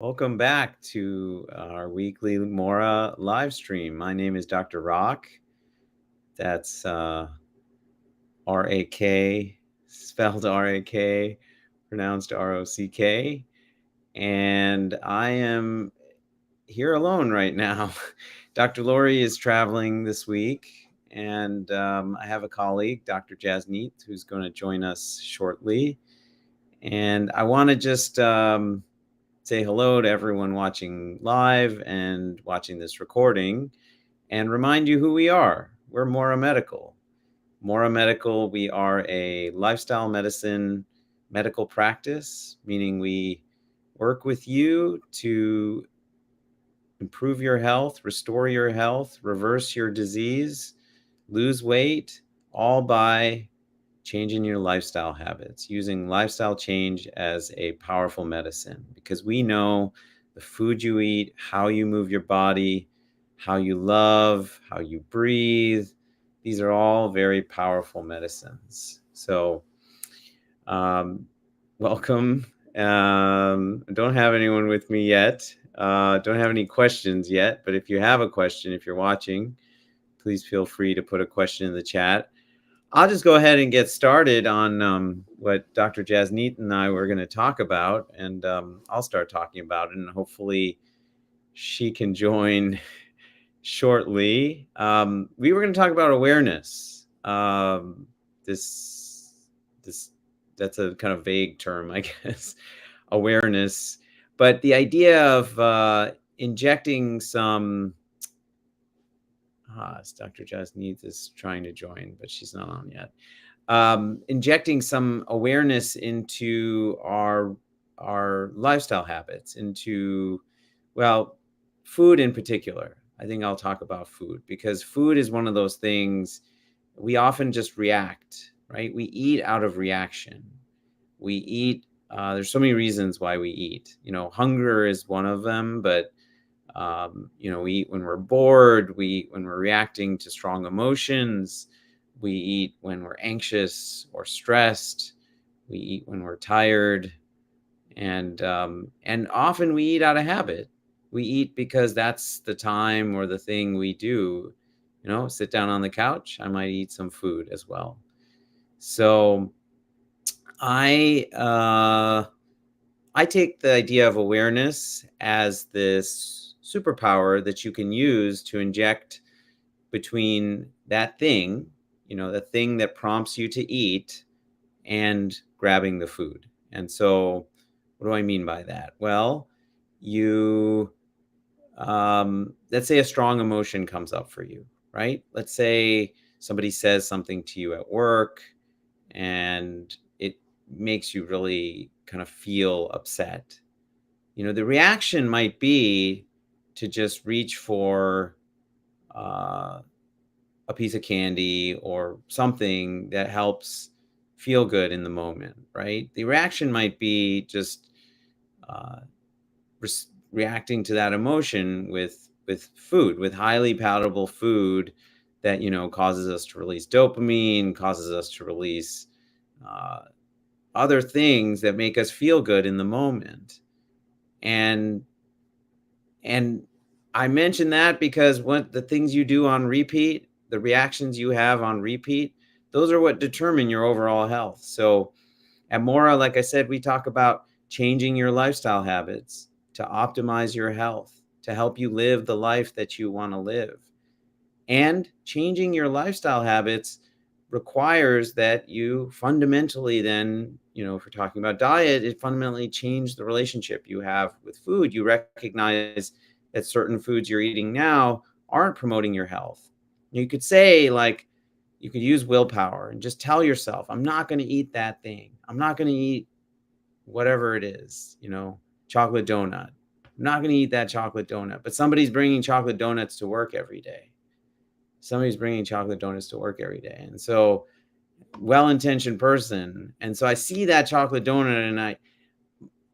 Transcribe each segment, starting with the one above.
Welcome back to our weekly Mora live stream. My name is Dr. Rock. That's R-A-K, spelled R-A-K, pronounced R-O-C-K. And I am here alone right now. Dr. Lori is traveling this week, and I have a colleague, Dr. Jasneet, who's going to join us shortly. And I want to just say hello to everyone watching live and watching this recording and remind you who we are. We're Mora Medical. Mora Medical, we are a lifestyle medicine medical practice, meaning we work with you to improve your health, restore your health, reverse your disease, lose weight, all by changing your lifestyle habits, using lifestyle change as a powerful medicine, because we know the food you eat, how you move your body, how you love, how you breathe, these are all very powerful medicines. So welcome. Don't have anyone with me yet. Don't have any questions yet, but if you have a question, if you're watching, please feel free to put a question in the chat. I'll just go ahead and get started on what Dr. Jasneet and I were going to talk about, and I'll start talking about it, and hopefully she can join shortly. We were going to talk about awareness. That's a kind of vague term, I guess, awareness. But the idea of injecting some Dr. Jasneet is trying to join, but she's not on yet. Injecting some awareness into our lifestyle habits, into, well, food in particular. I think I'll talk about food, because food is one of those things we often just react, right? We eat out of reaction. We eat, there's so many reasons why we eat. Hunger is one of them, but we eat when we're bored, we eat when we're reacting to strong emotions, we eat when we're anxious or stressed, we eat when we're tired, and often we eat out of habit. We eat because that's the time or the thing we do. Sit down on the couch, I might eat some food as well. So I take the idea of awareness as this superpower that you can use to inject between that thing, the thing that prompts you to eat, and grabbing the food. And so what do I mean by that? Well, let's say a strong emotion comes up for you, right? Let's say somebody says something to you at work and it makes you really kind of feel upset. The reaction might be to just reach for a piece of candy or something that helps feel good in the moment, right? The reaction might be just reacting to that emotion with food, with highly palatable food that causes us to release dopamine, causes us to release other things that make us feel good in the moment. And I mention that because what the things you do on repeat, the reactions you have on repeat, those are what determine your overall health. So at Mora, like I said, we talk about changing your lifestyle habits to optimize your health, to help you live the life that you want to live. And changing your lifestyle habits requires that you fundamentally then, if we're talking about diet, it fundamentally change the relationship you have with food. You recognize that certain foods you're eating now aren't promoting your health. You could say, you could use willpower and just tell yourself, I'm not going to eat that thing. I'm not going to eat whatever it is, chocolate donut. I'm not going to eat that chocolate donut. But somebody's bringing chocolate donuts to work every day. Somebody's bringing chocolate donuts to work every day. And so, well-intentioned person. And so I see that chocolate donut and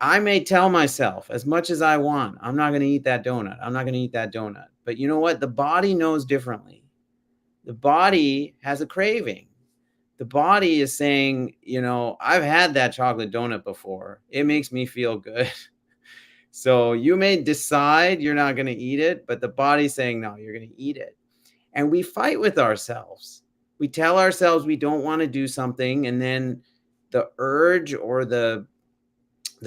I may tell myself as much as I want, I'm not going to eat that donut. I'm not going to eat that donut. But you know what? The body knows differently. The body has a craving. The body is saying, I've had that chocolate donut before. It makes me feel good. So you may decide you're not going to eat it, but the body's saying, no, you're going to eat it. And we fight with ourselves. We tell ourselves we don't want to do something, and then the urge or the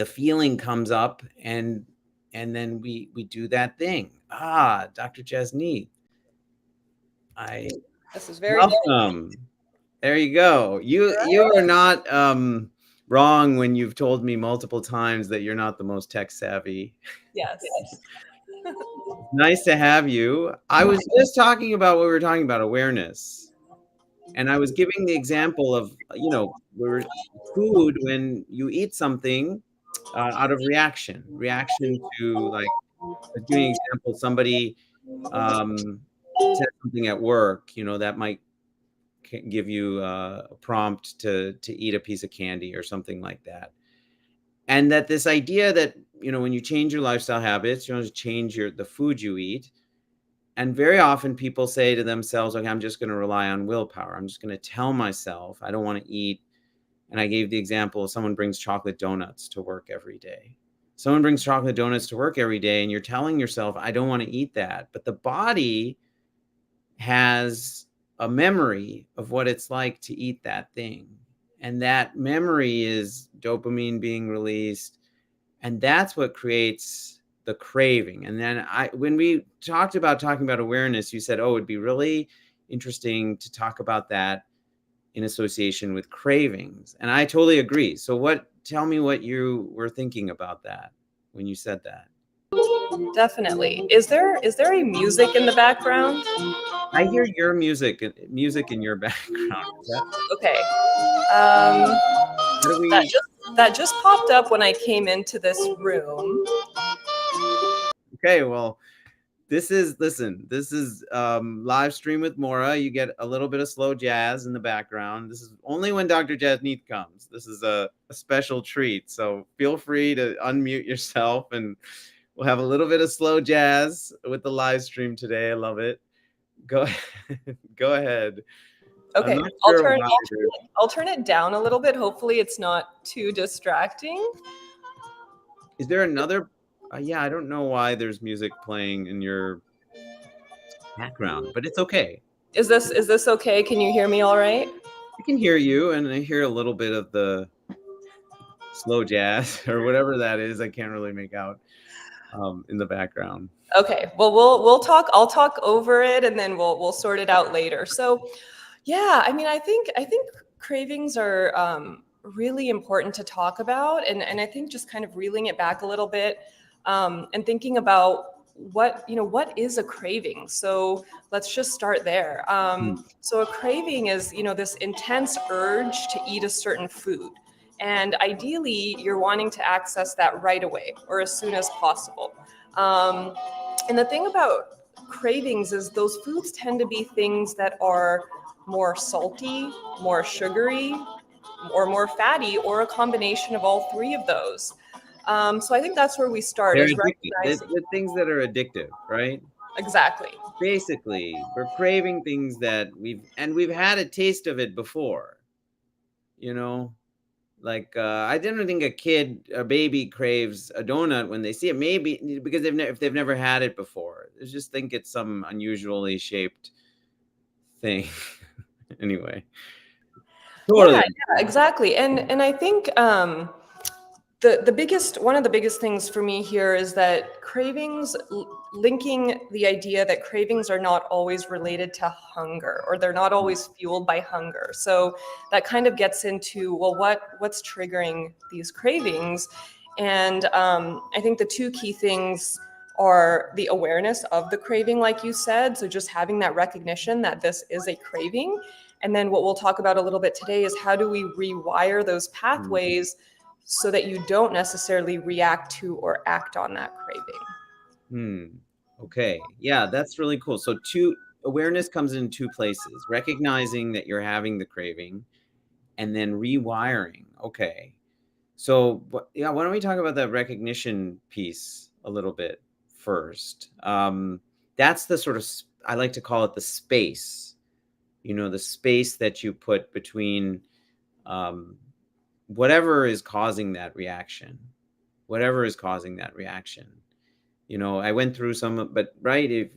feeling comes up, and then we do that thing. Dr. Jasneet, This is very welcome. There you go. You are not wrong when you've told me multiple times that you're not the most tech savvy. yes. Nice to have you. I was just talking about what we were talking about, awareness. And I was giving the example of, we're food, when you eat something out of reaction to, like, let's give you an example. Somebody said something at work, that might give you a prompt to eat a piece of candy or something like that. And that this idea that, when you change your lifestyle habits, you change the food you eat. And very often people say to themselves, okay, I'm just going to rely on willpower. I'm just going to tell myself I don't want to eat. And I gave the example of someone brings chocolate donuts to work every day. Someone brings chocolate donuts to work every day, and you're telling yourself, I don't want to eat that. But the body has a memory of what it's like to eat that thing. And that memory is dopamine being released. And that's what creates the craving. And then when we talking about awareness, you said, it'd be really interesting to talk about that in association with cravings. And I totally agree. So tell me what you were thinking about that when you said that. Definitely. Is there a music in the background? I hear your music in your background. Is that Okay. how do we That just popped up when I came into this room. Okay, well, this is live stream with Mora. You get a little bit of slow jazz in the background. This is only when Dr. Jasneet comes. This is a special treat. So feel free to unmute yourself, and we'll have a little bit of slow jazz with the live stream today. I love it. Go ahead. Okay, I'm not sure why I'll turn it down a little bit. Hopefully it's not too distracting. Is there another? Yeah, I don't know why there's music playing in your background, but it's okay. Is this okay? Can you hear me all right? I can hear you, and I hear a little bit of the slow jazz or whatever that is. I can't really make out in the background. Okay. Well, we'll talk. I'll talk over it, and then we'll sort it out later. So, yeah. I mean, I think cravings are really important to talk about, and I think just kind of reeling it back a little bit, and thinking about what is a craving. So let's just start there. So a craving is this intense urge to eat a certain food. And ideally, you're wanting to access that right away or as soon as possible. And the thing about cravings is those foods tend to be things that are more salty, more sugary, or more fatty, or a combination of all three of those. So I think that's where we start, They're is addictive. recognizing. The things that are addictive, right? Exactly. Basically, we're craving things that we've had a taste of it before. Like I didn't think a baby craves a donut when they see it. Maybe because if they've never had it before, they just think it's some unusually shaped thing. Anyway, totally. Yeah, exactly. And I think one of the biggest things for me here is that linking the idea that cravings are not always related to hunger, or they're not always fueled by hunger. So that kind of gets into, well, what's triggering these cravings? And I think the two key things are the awareness of the craving, like you said. So just having that recognition that this is a craving. And then what we'll talk about a little bit today is how do we rewire those pathways so that you don't necessarily react to or act on that craving. Okay. Yeah, that's really cool. So awareness comes in two places: recognizing that you're having the craving, and then rewiring. Okay. So, why don't we talk about that recognition piece a little bit first? That's the sort of, I like to call it the space, the space that you put between whatever is causing that reaction. whatever is causing that reaction. You know, I went through some, but right, if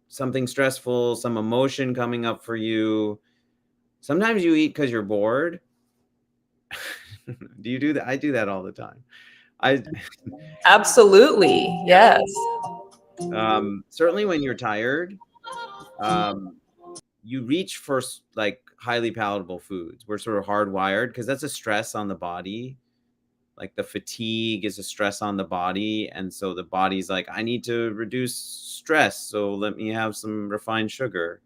something stressful, some emotion coming up for you, sometimes you eat because you're bored. Do you do that? I do that all the time. I Absolutely. Yes. certainly when you're tired, um, you reach for like highly palatable foods. We're sort of hardwired because that's a stress on the body. Like the fatigue is a stress on the body, and so the body's like, I need to reduce stress, so let me have some refined sugar.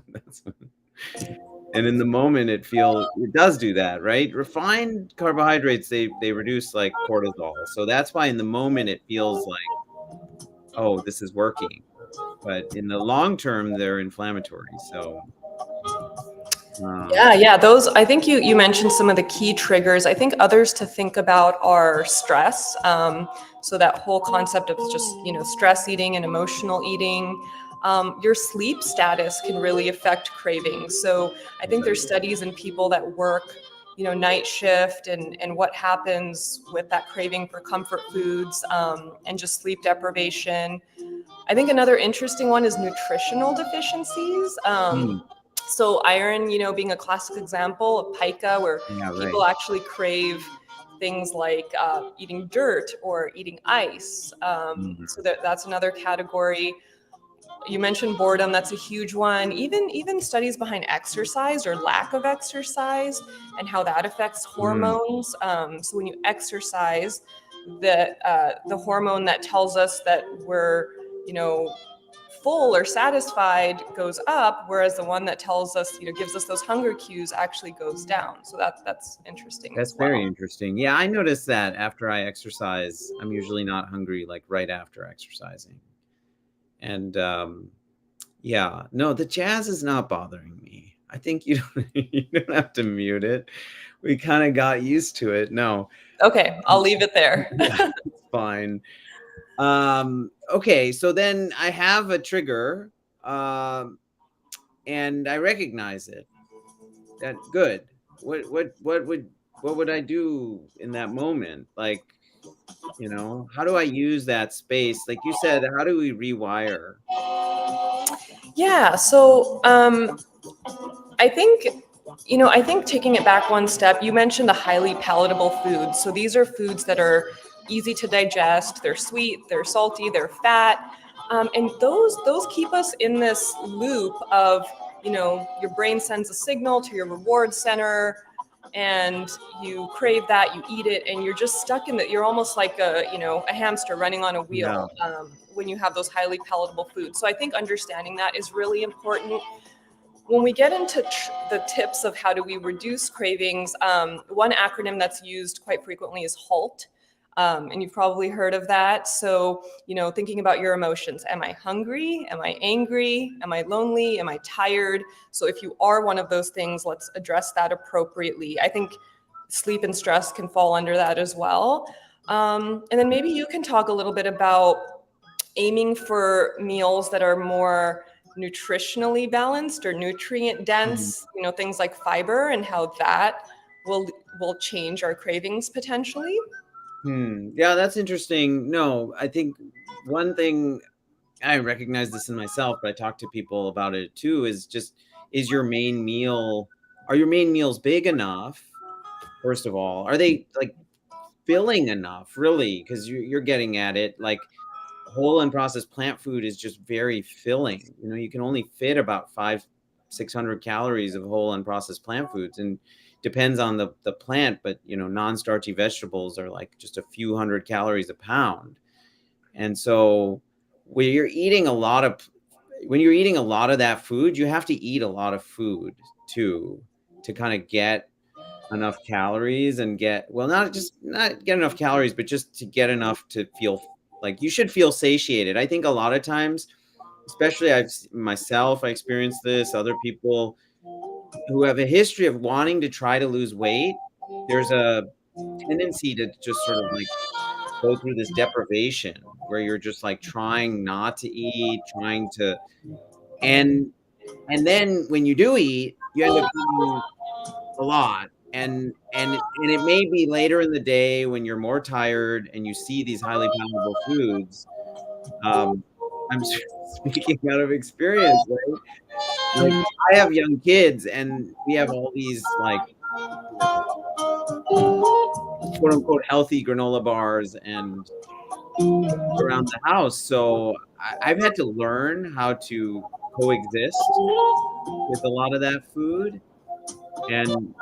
That's and in the moment it does do that, right? Refined carbohydrates, they reduce like cortisol, so that's why in the moment it feels like, oh, this is working, but in the long term they're inflammatory. So Yeah, yeah. Those, I think you mentioned some of the key triggers. I think others to think about are stress. So that whole concept of just, stress eating and emotional eating. Your sleep status can really affect cravings. So I think there's studies in people that work, night shift, and what happens with that craving for comfort foods, and just sleep deprivation. I think another interesting one is nutritional deficiencies. hmm, So iron, being a classic example of pica, where yeah, right. people actually crave things like eating dirt or eating ice. Mhm. So that's another category. You mentioned boredom; that's a huge one. Even studies behind exercise or lack of exercise and how that affects Mm, hormones. So when you exercise, the hormone that tells us that we're, you know, full or satisfied goes up, whereas the one that tells us, gives us those hunger cues actually goes down. So that's interesting that's as very well. interesting. Yeah, I noticed that after I exercise, I'm usually not hungry like right after exercising. And yeah, no, the jazz is not bothering me. I think you don't you don't have to mute it. We kind of got used to it. No. Okay, I'll leave it there. Yeah, it's fine. Okay, so then I have a trigger, um, and I recognize it. That good. What would I do in that moment? Like, how do I use that space? Like you said, how do we rewire? Yeah, so I think, I think taking it back one step, you mentioned the highly palatable foods. So these are foods that are easy to digest. They're sweet, they're salty, they're fat, and those keep us in this loop of, your brain sends a signal to your reward center, and you crave that, you eat it, and you're just stuck in that. You're almost like a hamster running on a Yeah. wheel, when you have those highly palatable foods. So I think understanding that is really important. When we get into the tips of how do we reduce cravings, one acronym that's used quite frequently is HALT. And you've probably heard of that. So, thinking about your emotions. Am I hungry? Am I angry? Am I lonely? Am I tired? So if you are one of those things, let's address that appropriately. I think sleep and stress can fall under that as well. And then maybe you can talk a little bit about aiming for meals that are more nutritionally balanced or nutrient Mhm. dense, things like fiber, and how that will will change our cravings potentially. Yeah, that's interesting. No, I think one thing I recognize this in myself, but I talk to people about it too, is just is your main meal are your main meals big enough? First of all, are they like filling enough, really? Because you're getting at it like whole and processed plant food is just very filling. You can only fit about 600 calories of whole and processed plant foods, and depends on the plant, but non-starchy vegetables are like just a few hundred calories a pound. And so when you're eating a lot of that food, you have to eat a lot of food too to kind of get enough calories and not get enough calories, but just to get enough to feel like you should feel satiated. I think a lot of times, especially myself, I experienced this, other people who have a history of wanting to try to lose weight, there's a tendency to just sort of like go through this deprivation where you're just like trying not to eat, trying to and and then when you do eat, you end up eating a lot, and it may be later in the day when you're more tired and you see these highly palatable foods. I'm speaking out of experience, right? Like, I have young kids, and we have all these, like, you know, quote unquote healthy granola bars and around the house. So I've had to learn how to coexist with a lot of that food. And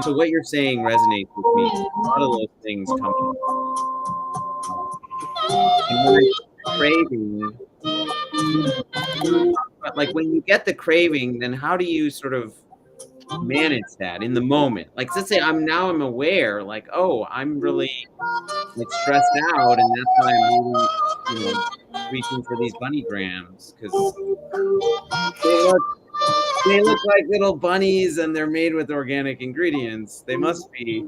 so what you're saying resonates with me. A lot of those things come up. And when I get the craving, but like when you get the craving, then how do you sort of manage that in the moment? Like, let's say I'm aware, like, oh, I'm really like stressed out, and that's why I'm eating, reaching for these bunny grams because they look they look like little bunnies and they're made with organic ingredients. They must be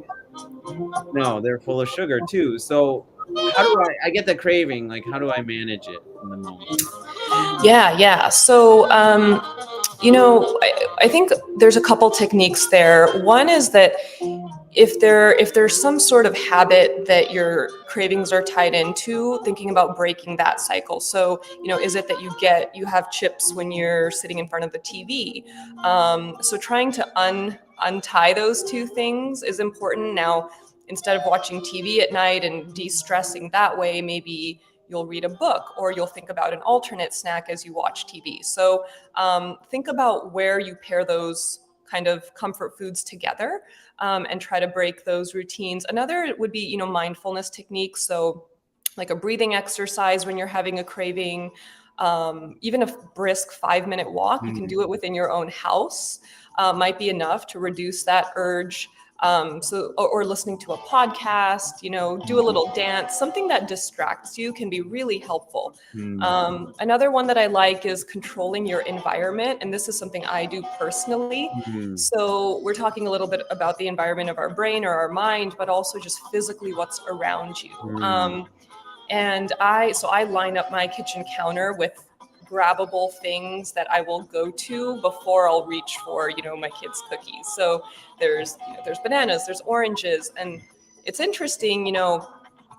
no, they're full of sugar too. So how do I get the craving? Like, how do I manage it in the moment? Yeah, yeah. So, I think there's a couple techniques there. One is that if there's some sort of habit that your cravings are tied into, thinking about breaking that cycle. So, is it that you have chips when you're sitting in front of the TV? So trying to untie those two things is important. Now, instead of watching TV at night and de-stressing that way, maybe you'll read a book or you'll think about an alternate snack as you watch TV. So think about where you pair those kind of comfort foods together, and try to break those routines. Another would be, mindfulness techniques. So like a breathing exercise when you're having a craving, even a brisk 5-minute walk, you can do it within your own house, might be enough to reduce that urge. Or listening to a podcast, do a little dance, something that distracts you can be really helpful. Another one that I like is controlling your environment. And this is something I do personally. Mm. So we're talking a little bit about the environment of our brain or our mind, but also just physically what's around you. Mm. And I line up my kitchen counter with grabbable things that I will go to before I'll reach for, my kids' cookies. So there's bananas, there's oranges, and it's interesting,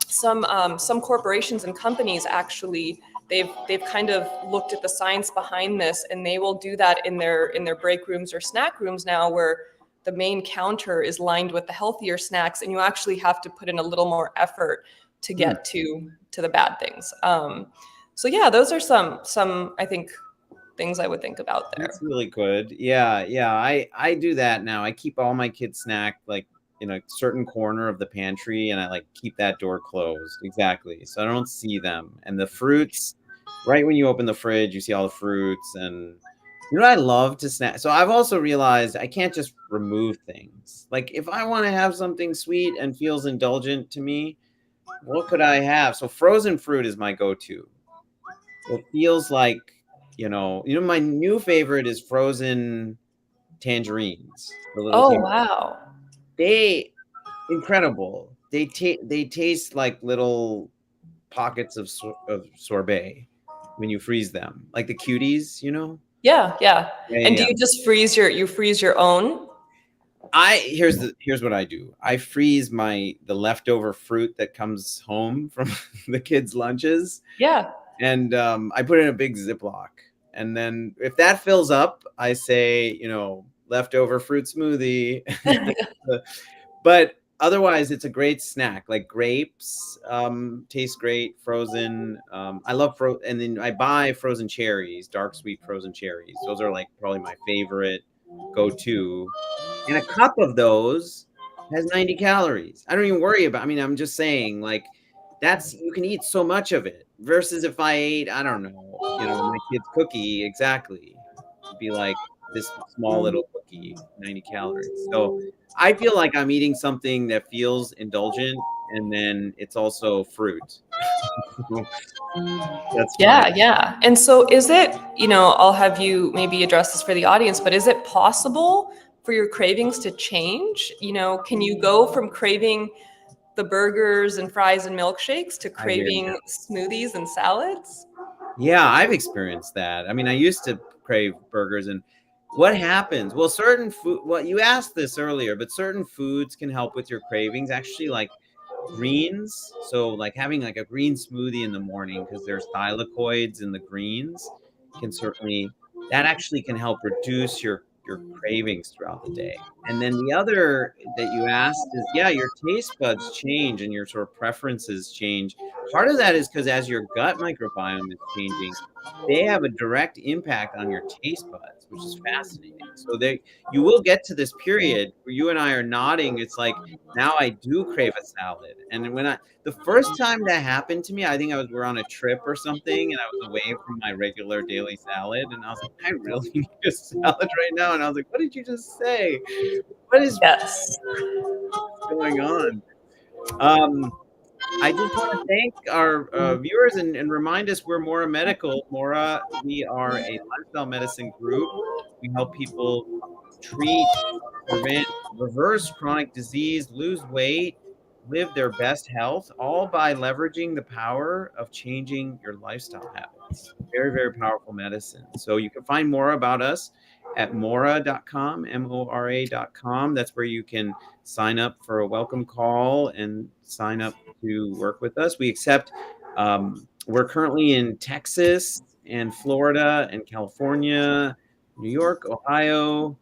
some corporations and companies actually they've kind of looked at the science behind this, and they will do that in their break rooms or snack rooms now, where the main counter is lined with the healthier snacks, and you actually have to put in a little more effort to get to the bad things. So yeah, those are some I think things I would think about there. That's really good. Yeah, yeah. I do that now. I keep all my kids' snack like in a certain corner of the pantry, and I like keep that door closed. Exactly. So I don't see them. And the fruits, right when you open the fridge, you see all the fruits. And what I love to snack. So I've also realized I can't just remove things. Like, if I want to have something sweet and feels indulgent to me, what could I have? So frozen fruit is my go-to. It feels like, my new favorite is frozen tangerines, the little Oh, tangerines. wow. They incredible. They taste like little pockets of sorbet when you freeze them, like the cuties, Yeah, yeah. Yeah, yeah, And do yeah. you just freeze your own? Here's what I do. I freeze the leftover fruit that comes home from the kids' lunches, Yeah. and I put it in a big Ziploc. And then if that fills up, I say, leftover fruit smoothie. But otherwise, it's a great snack. Like grapes, taste great frozen. I love and then I buy frozen cherries, dark sweet frozen cherries. Those are like probably my favorite go-to. And a cup of those has 90 calories. I don't even worry about. I mean, I'm just saying, like, you can eat so much of it versus if I ate, I don't know, my kid's cookie, exactly. It'd be like this small little cookie, 90 calories. So I feel like I'm eating something that feels indulgent, and then it's also fruit. That's my Yeah, yeah. And so is it, I'll have you maybe address this for the audience, but is it possible for your cravings to change? Can you go from craving the burgers and fries and milkshakes to I hear you. craving smoothies and salads? Yeah, I've experienced that. I mean, I used to crave burgers, and what happens? Well, certain food, well, you asked this earlier, but certain foods can help with your cravings. Actually, like greens. So like having like a green smoothie in the morning, because there's thylakoids in the greens, can certainly, that actually can help reduce your cravings throughout the day. And then the other that you asked is, yeah, your taste buds change and your sort of preferences change. Part of that is because as your gut microbiome is changing, they have a direct impact on your taste buds, which is fascinating. So you will get to this period where you and I are nodding. It's like, now I do crave a salad. And the first time that happened to me, I think we're on a trip or something, and I was away from my regular daily salad, and I was like, I really need a salad right now. And I was like, what did you just say? What is Yes. going on? Um, I just want to thank our viewers and remind us we're Mora Medical. Mora, we are a lifestyle medicine group. We help people treat, prevent, reverse chronic disease, lose weight, live their best health, all by leveraging the power of changing your lifestyle habits. Very, very powerful medicine. So you can find more about us at mora.com, Mora.com. That's where you can sign up for a welcome call and sign up to work with us. We accept, we're currently in Texas and Florida and California, New York, Ohio,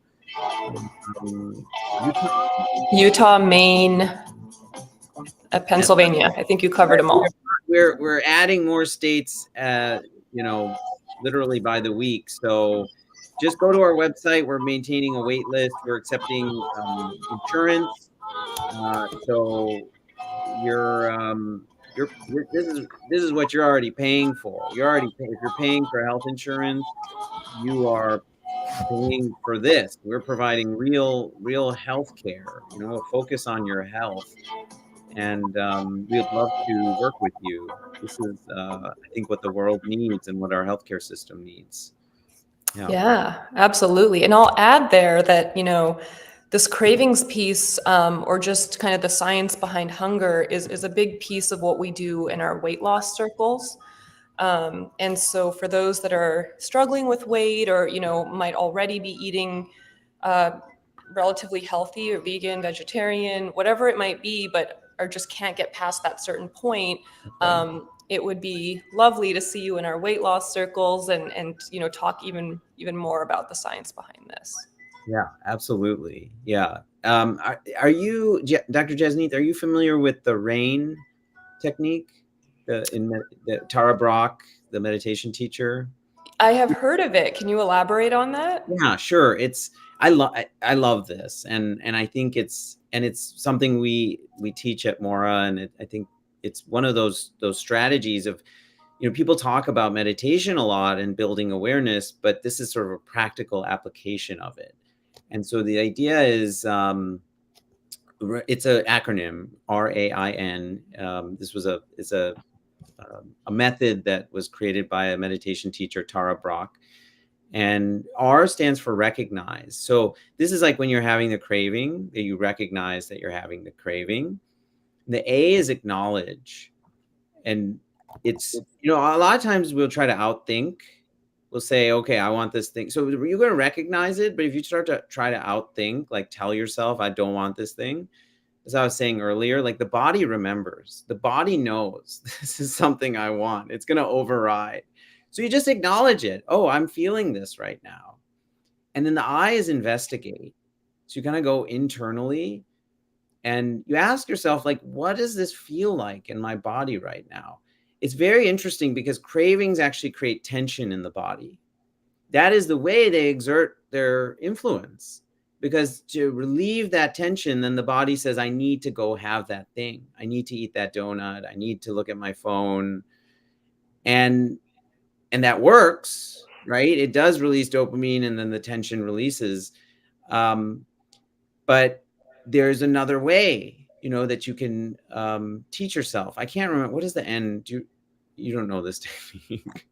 Utah. Utah, Maine, That's Pennsylvania. I think you covered right. them all. We're adding more states, you know, literally by the week. So just go to our website. We're maintaining a wait list. We're accepting insurance. So this is what you're already paying for. If you're paying for health insurance, you are paying for this. We're providing real health care, you know, a focus on your health. And we'd love to work with you. This is, I think, what the world needs and what our healthcare system needs. Yeah. Yeah, absolutely. And I'll add there that, this cravings piece, or just kind of the science behind hunger is a big piece of what we do in our weight loss circles. And so for those that are struggling with weight or, might already be eating uh, relatively healthy or vegan, vegetarian, whatever it might be, but or just can't get past that certain point, That's right. it would be lovely to see you in our weight loss circles and talk even more about the science behind this. Yeah, absolutely. Yeah. Are you, Dr. Jesneith, are you familiar with the RAIN technique? The Tara Brach, the meditation teacher? I have heard of it. Can you elaborate on that? Yeah, sure. I love this, and I think it's something we teach at Mora, and I think it's one of those strategies of, people talk about meditation a lot and building awareness, but this is sort of a practical application of it. And so the idea is, it's an acronym, RAIN. This was a method that was created by a meditation teacher, Tara Brach. And R stands for recognize. So this is like when you're having the craving, that you recognize that you're having the craving. The A is acknowledge. And it's, a lot of times we'll try to outthink. We'll say, okay, I want this thing. So you're going to recognize it. But if you start to try to outthink, like tell yourself, I don't want this thing, as I was saying earlier, like the body remembers. The body knows this is something I want. It's going to override. So you just acknowledge it. Oh, I'm feeling this right now. And then the I is investigate. So you kind of go internally and you ask yourself, like, what does this feel like in my body right now? It's very interesting because cravings actually create tension in the body. That is the way they exert their influence. Because to relieve that tension, then the body says, I need to go have that thing. I need to eat that donut. I need to look at my phone. And that works, right? It does release dopamine and then the tension releases. But there's another way, that you can teach yourself. I can't remember. What is the N? You don't know this technique.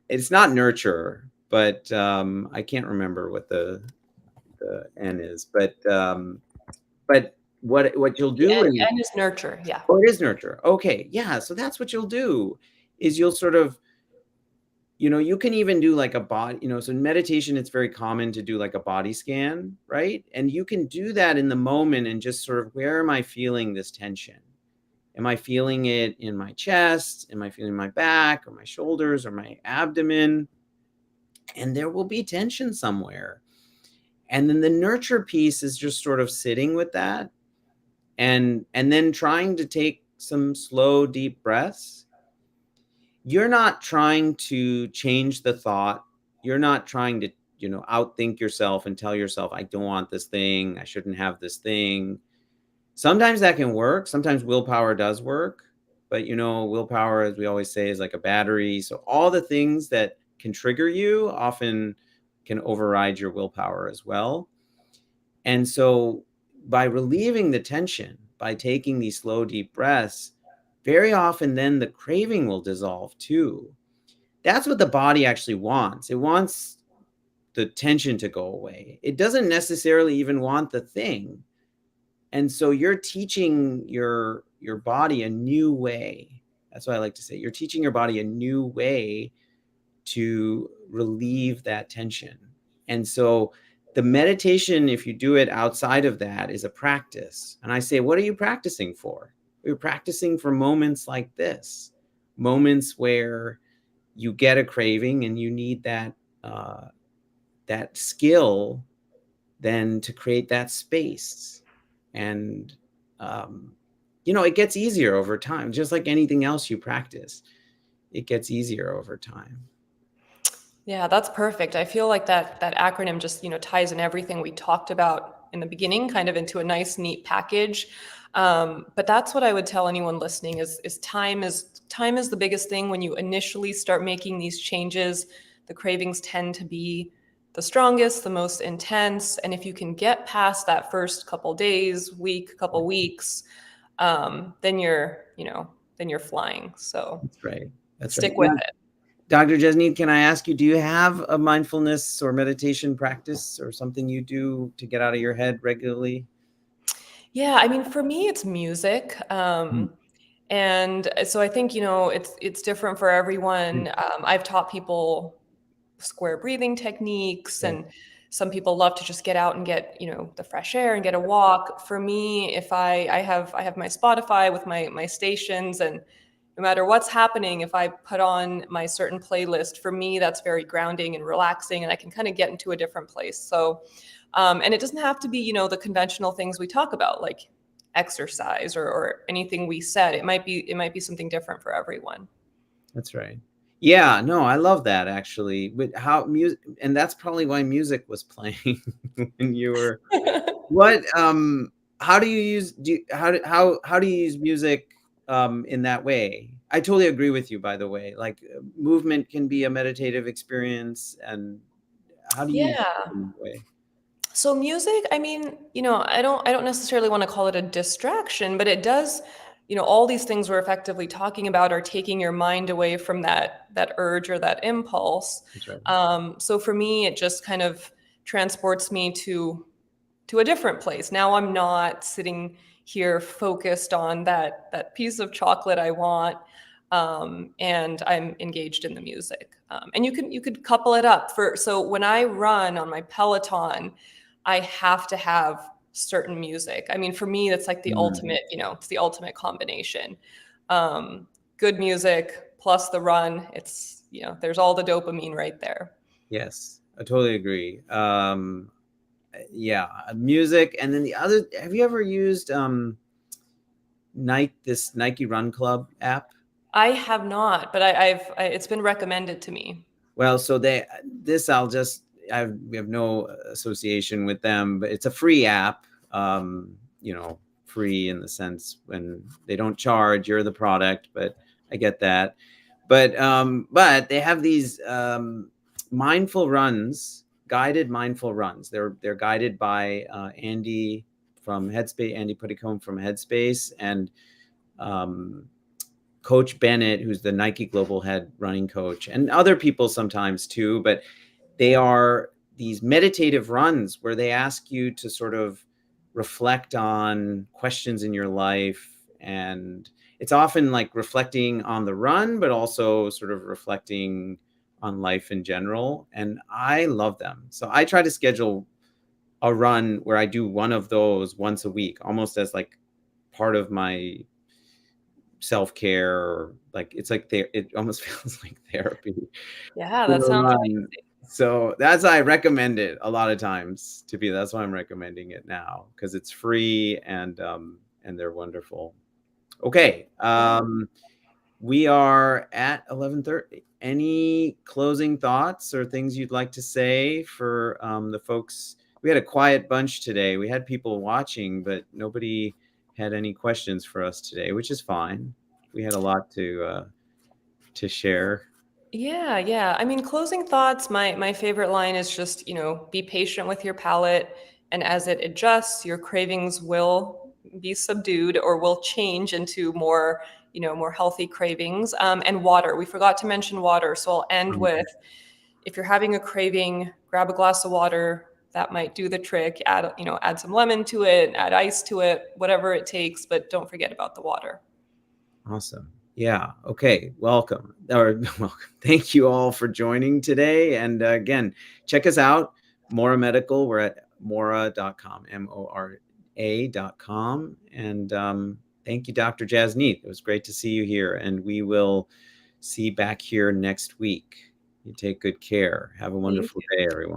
It's not nurture, but I can't remember what the N is. But what you'll do And is nurture. Yeah. Oh, it is nurture. Okay. Yeah. So that's what you'll do is you'll sort of You can even do like a body, so in meditation, it's very common to do like a body scan, right? And you can do that in the moment and just sort of, where am I feeling this tension? Am I feeling it in my chest? Am I feeling my back or my shoulders or my abdomen? And there will be tension somewhere. And then the nurture piece is just sort of sitting with that, and then trying to take some slow, deep breaths. You're not trying to change the thought. You're not trying to, outthink yourself and tell yourself, I don't want this thing. I shouldn't have this thing. Sometimes that can work. Sometimes willpower does work. But, willpower, as we always say, is like a battery. So all the things that can trigger you often can override your willpower as well. And so by relieving the tension, by taking these slow, deep breaths, very often then the craving will dissolve too. That's what the body actually wants. It wants the tension to go away. It doesn't necessarily even want the thing. And so you're teaching your body a new way. That's what I like to say. You're teaching your body a new way to relieve that tension. And so the meditation, if you do it outside of that, is a practice. And I say, what are you practicing for? You're practicing for moments like this, moments where you get a craving and you need that skill then to create that space. And it gets easier over time, just like anything else you practice. It gets easier over time. Yeah, that's perfect. I feel like that acronym just, ties in everything we talked about in the beginning, kind of into a nice, neat package. But that's what I would tell anyone listening is time is the biggest thing. When you initially start making these changes, the cravings tend to be the strongest, the most intense. And if you can get past that first couple days, couple weeks, then you're flying. So That's right. That's right. stick with it. Dr. Jesneed, can I ask you, do you have a mindfulness or meditation practice or something you do to get out of your head regularly? Yeah, I mean, for me, it's music. Mm. And so I think, it's different for everyone. I've taught people square breathing techniques, Okay. and some people love to just get out and get, the fresh air and get a walk. For me, if I have my Spotify with my stations, and no matter what's happening, if I put on my certain playlist, for me, that's very grounding and relaxing, and I can kind of get into a different place. So, and it doesn't have to be, the conventional things we talk about, like exercise or anything we said. It might be something different for everyone. That's right. Yeah, no, I love that actually. But how music, and that's probably why music was playing when you were, what, how do you use, how do you use music in that way? I totally agree with you, by the way. Like movement can be a meditative experience, and how do you use it Yeah. in that way? So music, I mean, I don't necessarily want to call it a distraction, but it does, all these things we're effectively talking about are taking your mind away from that urge or that impulse. That's right. So for me, it just kind of transports me to a different place. Now I'm not sitting here focused on that piece of chocolate I want, and I'm engaged in the music. And you could couple it up for. So when I run on my Peloton, I have to have certain music. I mean, for me, that's like the Mm, ultimate. It's the ultimate combination. Good music plus the run. It's there's all the dopamine right there. yes, I totally agree. Yeah, music, and then the other. Have you ever used this Nike Run Club app? I have not, but it's been recommended to me. Well, so we have no association with them, but it's a free app. Free in the sense when they don't charge, you're the product, but I get that. But they have these mindful runs, guided mindful runs. They're guided by Andy from Headspace, Andy Puddicombe from Headspace, and um, Coach Bennett, who's the Nike Global Head running coach, and other people sometimes too. But they are these meditative runs where they ask you to sort of reflect on questions in your life. And it's often like reflecting on the run, but also sort of reflecting on life in general, and I love them. So I try to schedule a run where I do one of those once a week, almost as like part of my self-care, or like it's like it almost feels like therapy. Yeah, that Do a sounds run. So that's I recommend it a lot of times to be. That's why I'm recommending it now, because it's free and they're wonderful. Okay. We are at 11:30. Any closing thoughts or things you'd like to say for the folks? We had a quiet bunch today. We had people watching, but nobody had any questions for us today, which is fine. We had a lot to share. Yeah, yeah. I mean, closing thoughts, my favorite line is just, be patient with your palate, and as it adjusts, your cravings will be subdued or will change into more, more healthy cravings. And water. We forgot to mention water, so I'll end with, if you're having a craving, grab a glass of water. That might do the trick. Add some lemon to it, add ice to it, whatever it takes, but don't forget about the water. Awesome. Yeah. Okay. Welcome. Or welcome. Thank you all for joining today. And again, check us out, Mora Medical. We're at mora.com, MORA.com. And thank you, Dr. Jasneet. It was great to see you here. And we will see you back here next week. You take good care. Have a You wonderful day, everyone.